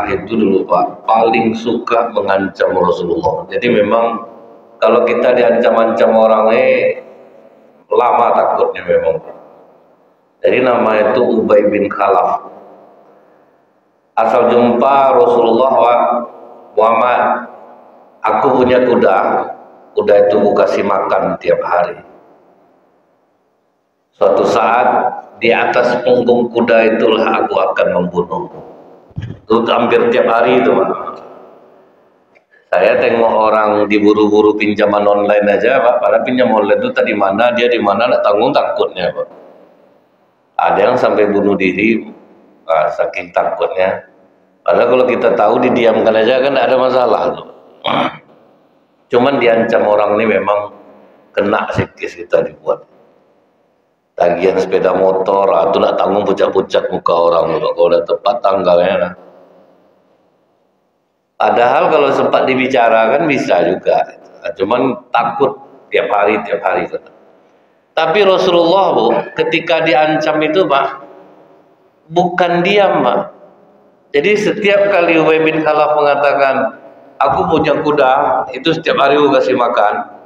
Abdillah itu dulu Pak paling suka mengancam Rasulullah. Jadi memang kalau kita diancam-ancam orangnya lama takutnya memang. Jadi nama itu Ubay bin Khalaf. Asal jumpa Rasulullah Muhammad, aku punya kuda itu aku kasih makan tiap hari. Suatu saat di atas punggung kuda itulah aku akan membunuhmu. Itu hampir tiap hari itu Pak. Saya tengok orang diburu-buru pinjaman online aja Pak. Padahal pinjam online itu tadi mana dia di mana nggak tanggung takutnya Pak. Ada yang sampai bunuh diri saking takutnya. Padahal kalau kita tahu didiamkan aja kan nggak ada masalah tuh. Cuman diancam orang ini memang kena sikis kita dibuat. Tagihan sepeda motor, itu nak tanggung pucat-pucat muka orang kalau udah tepat tanggalnya. Nah. Padahal kalau sempat dibicarakan bisa juga, cuman takut tiap hari. Tapi Rasulullah Bu, ketika diancam itu Pak, bukan diam Pak. Jadi setiap kali Ubay bin Khalaf mengatakan, aku punya kuda, itu setiap hari aku kasih makan.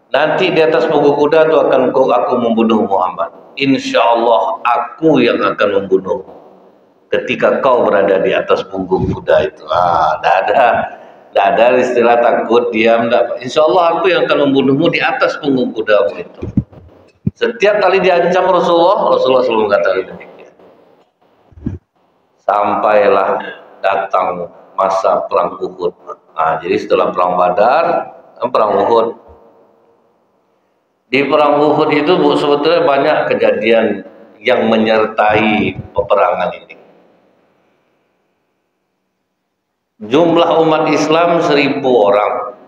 Nanti di atas punggung kuda itu akan aku membunuh Muhammad. Insya Allah aku yang akan membunuhmu. Ketika kau berada di atas punggung kuda itu, tidak ada istilah takut, diam. Insya Allah aku yang akan membunuhmu di atas punggung kudamu itu. Setiap kali diancam Rasulullah selalu mengatakan demikian. Sampailah datang masa perang Uhud. Jadi setelah perang Badar, perang Uhud. Di perang Uhud itu Bu, sebetulnya banyak kejadian yang menyertai peperangan ini. Jumlah umat Islam 1.000 orang.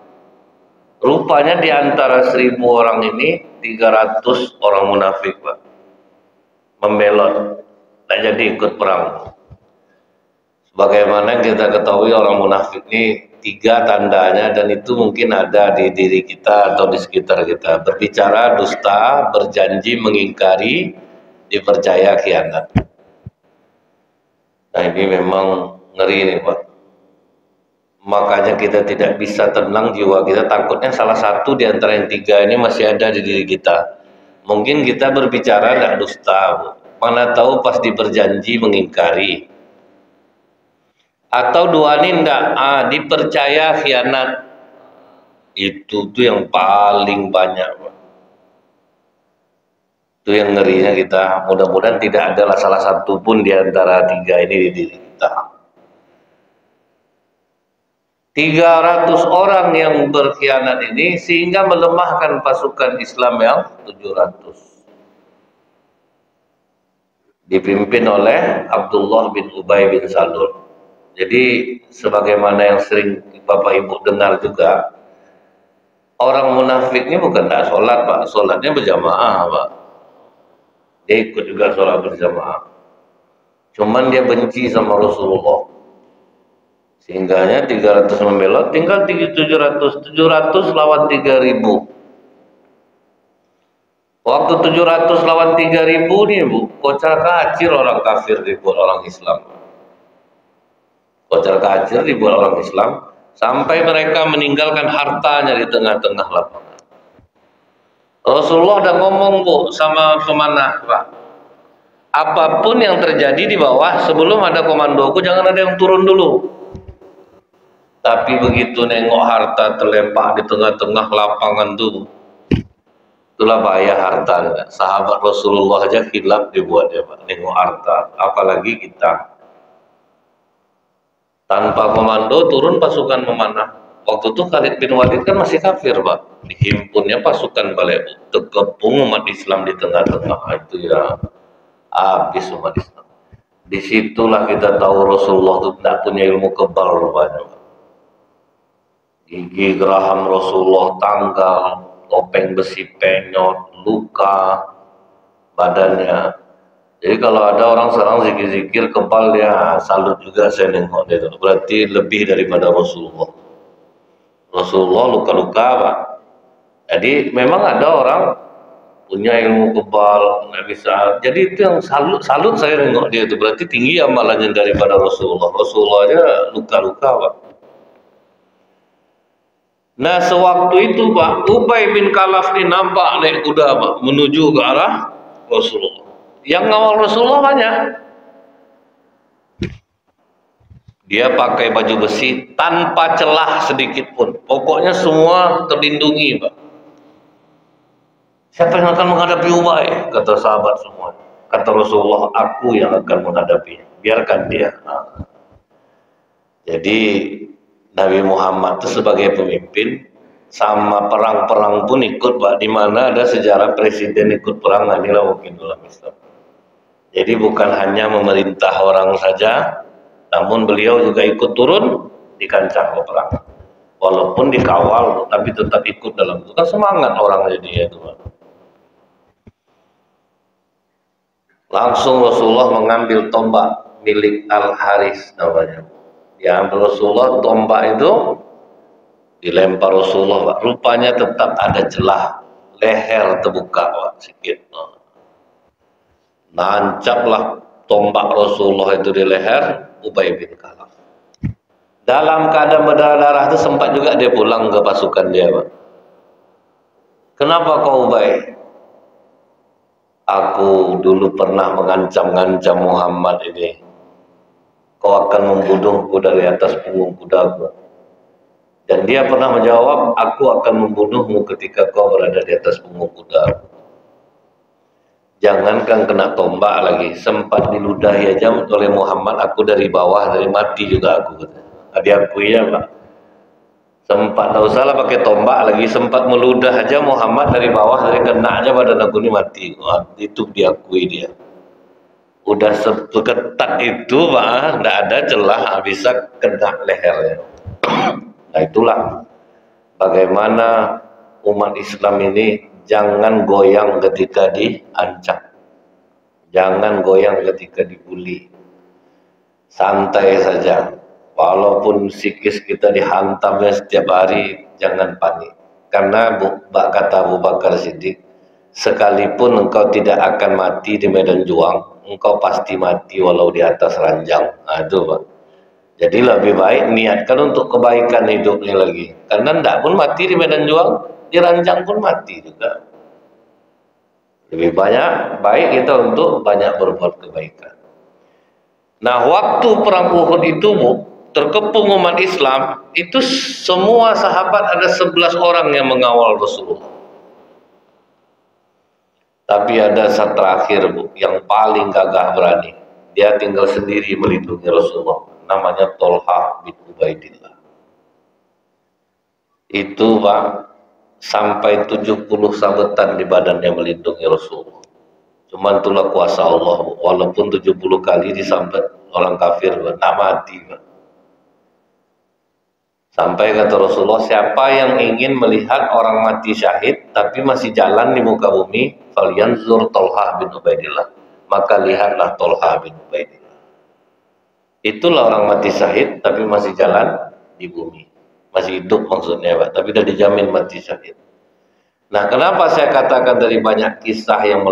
Rupanya di antara 1.000 orang ini 300 orang munafik Pak. Membelot, tak jadi ikut perang. Sebagaimana kita ketahui orang munafik ini 3 tandanya, dan itu mungkin ada di diri kita atau di sekitar kita. Berbicara dusta, berjanji mengingkari, dipercaya khianat. Nah ini memang ngeri nih Pak. Makanya kita tidak bisa tenang jiwa kita, takutnya salah satu di antara yang 3 ini masih ada di diri kita. Mungkin kita berbicara tidak dusta Bu. Mana tahu pas diberjanji mengingkari. Atau 2 ini enggak, dipercaya khianat. Itu tuh yang paling banyak Pak. Itu yang ngerinya kita. Mudah-mudahan tidak adalah salah satu pun di antara 3 ini di diri kita. 300 orang yang berkhianat ini sehingga melemahkan pasukan Islam yang 700. Dipimpin oleh Abdullah bin Ubay bin Salul. Jadi sebagaimana yang sering Bapak Ibu dengar juga, orang munafik ini bukan tidak sholat Pak, sholatnya berjamaah Pak. Dia ikut juga sholat berjamaah. Cuman dia benci sama Rasulullah. Sehingganya 300 membelot, tinggal 700 lawan 3.000. Waktu 700 lawan 3.000 nih Bu, kocar kacir orang kafir dibuat orang Islam. Kocar kacir dibuat orang Islam sampai mereka meninggalkan hartanya di tengah-tengah lapangan. Rasulullah udah ngomong Bu sama pemanah Pak, apapun yang terjadi di bawah sebelum ada komandoku jangan ada yang turun dulu. Tapi begitu nengok harta terlepak di tengah-tengah lapangan tuh, itulah bahaya harta. Sahabat Rasulullah aja khilaf dibuat ya Pak, nengok harta, apalagi kita. Tanpa komando turun pasukan memanah. Waktu itu Khalid bin Walid kan masih kafir Pak. Dihimpunnya pasukan balik, terkepung umat Islam di tengah-tengah. Itu ya habis umat Islam. Disitulah kita tahu Rasulullah itu tidak punya ilmu kebal rupanya. Gigi geraham Rasulullah tanggal, topeng besi penyot, luka badannya. Jadi kalau ada orang sekarang zikir-zikir kebal, dia salut juga saya nengok dia. Berarti lebih daripada Rasulullah. Rasulullah luka-luka Pak. Jadi memang ada orang punya ilmu kebal, nggak bisa. Jadi itu yang salut saya nengok dia itu, berarti tinggi amalannya daripada Rasulullah. Rasulullah aja luka-luka, Pak. Nah, sewaktu itu Pak, Ubay bin Khalaf ini nampak naik kuda Pak, menuju ke arah Rasulullah. Yang ngawal Rasulullah banyak. Dia pakai baju besi tanpa celah sedikit pun. Pokoknya semua terlindungi Pak. Siapa yang akan menghadapi Ubay? Kata sahabat semua. Kata Rasulullah, aku yang akan menghadapinya. Biarkan dia. Nah. Jadi Nabi Muhammad itu sebagai pemimpin, sama perang-perang pun ikut Pak. Di mana ada sejarah presiden ikut perang, inilah mungkin dalam Islam. Jadi bukan hanya memerintah orang saja, namun beliau juga ikut turun di kancah peperangan. Walaupun dikawal, tapi tetap ikut dalam itu. Kan semangat orang jadi itu Pak. Langsung Rasulullah mengambil tombak milik Al-Haris namanya. Yang Rasulullah tombak itu dilempar Rasulullah Pak. Rupanya tetap ada celah, leher terbuka Pak, sedikit. Nancaplah tombak Rasulullah itu di leher Ubay bin Khalaf. Dalam keadaan berdarah-darah itu sempat juga dia pulang ke pasukan dia Pak. Kenapa kau Ubay? Aku dulu pernah mengancam-ngancam Muhammad ini. Kau akan membunuhku dari atas punggung kudaku. Dan dia pernah menjawab, aku akan membunuhmu ketika kau berada di atas punggung kudaku. Jangankan kena tombak lagi, sempat diludahi aja oleh Muhammad, aku dari bawah, dari mati juga aku. Diakui ya Pak. Sempat, tak usahlah pakai tombak lagi, sempat meludah aja Muhammad dari bawah, dari kena aja badan aku ini mati. Wah, itu diakui dia. Udah seketat itu Pak, tidak ada celah, bisa kena lehernya. Nah itulah bagaimana umat Islam ini jangan goyang ketika diancam, jangan goyang ketika dibully, santai saja. Walaupun psikis kita dihantamnya setiap hari, jangan panik. Karena kata Abu Bakar Siddiq, sekalipun engkau tidak akan mati di medan juang, engkau pasti mati walau di atas ranjang. Nah itu Pak. Jadi lebih baik niatkan untuk kebaikan hidupnya lagi. Karena tidak pun mati di medan juang, di ranjang pun mati juga. Lebih baik kita untuk banyak berbuat kebaikan. Nah waktu perang Uhud itu terkepung umat Islam, itu semua sahabat ada 11 orang yang mengawal Rasulullah. Tapi ada satu terakhir yang paling gagah berani. Dia tinggal sendiri melindungi Rasulullah. Namanya Tolha bin Ubaidillah. Itu Pak, sampai 70 sabetan di badannya melindungi Rasulullah. Cuman itulah kuasa Allah. Walaupun 70 kali disambet orang kafir, tak mati Pak. Sampai kata Rasulullah, siapa yang ingin melihat orang mati syahid tapi masih jalan di muka bumi, falyanzur Tolha bin Ubaidillah, maka lihatlah Tolha bin Ubaidillah. Itulah orang mati syahid tapi masih jalan di bumi, masih hidup maksudnya Pak, tapi sudah dijamin mati syahid. Nah kenapa saya katakan dari banyak kisah yang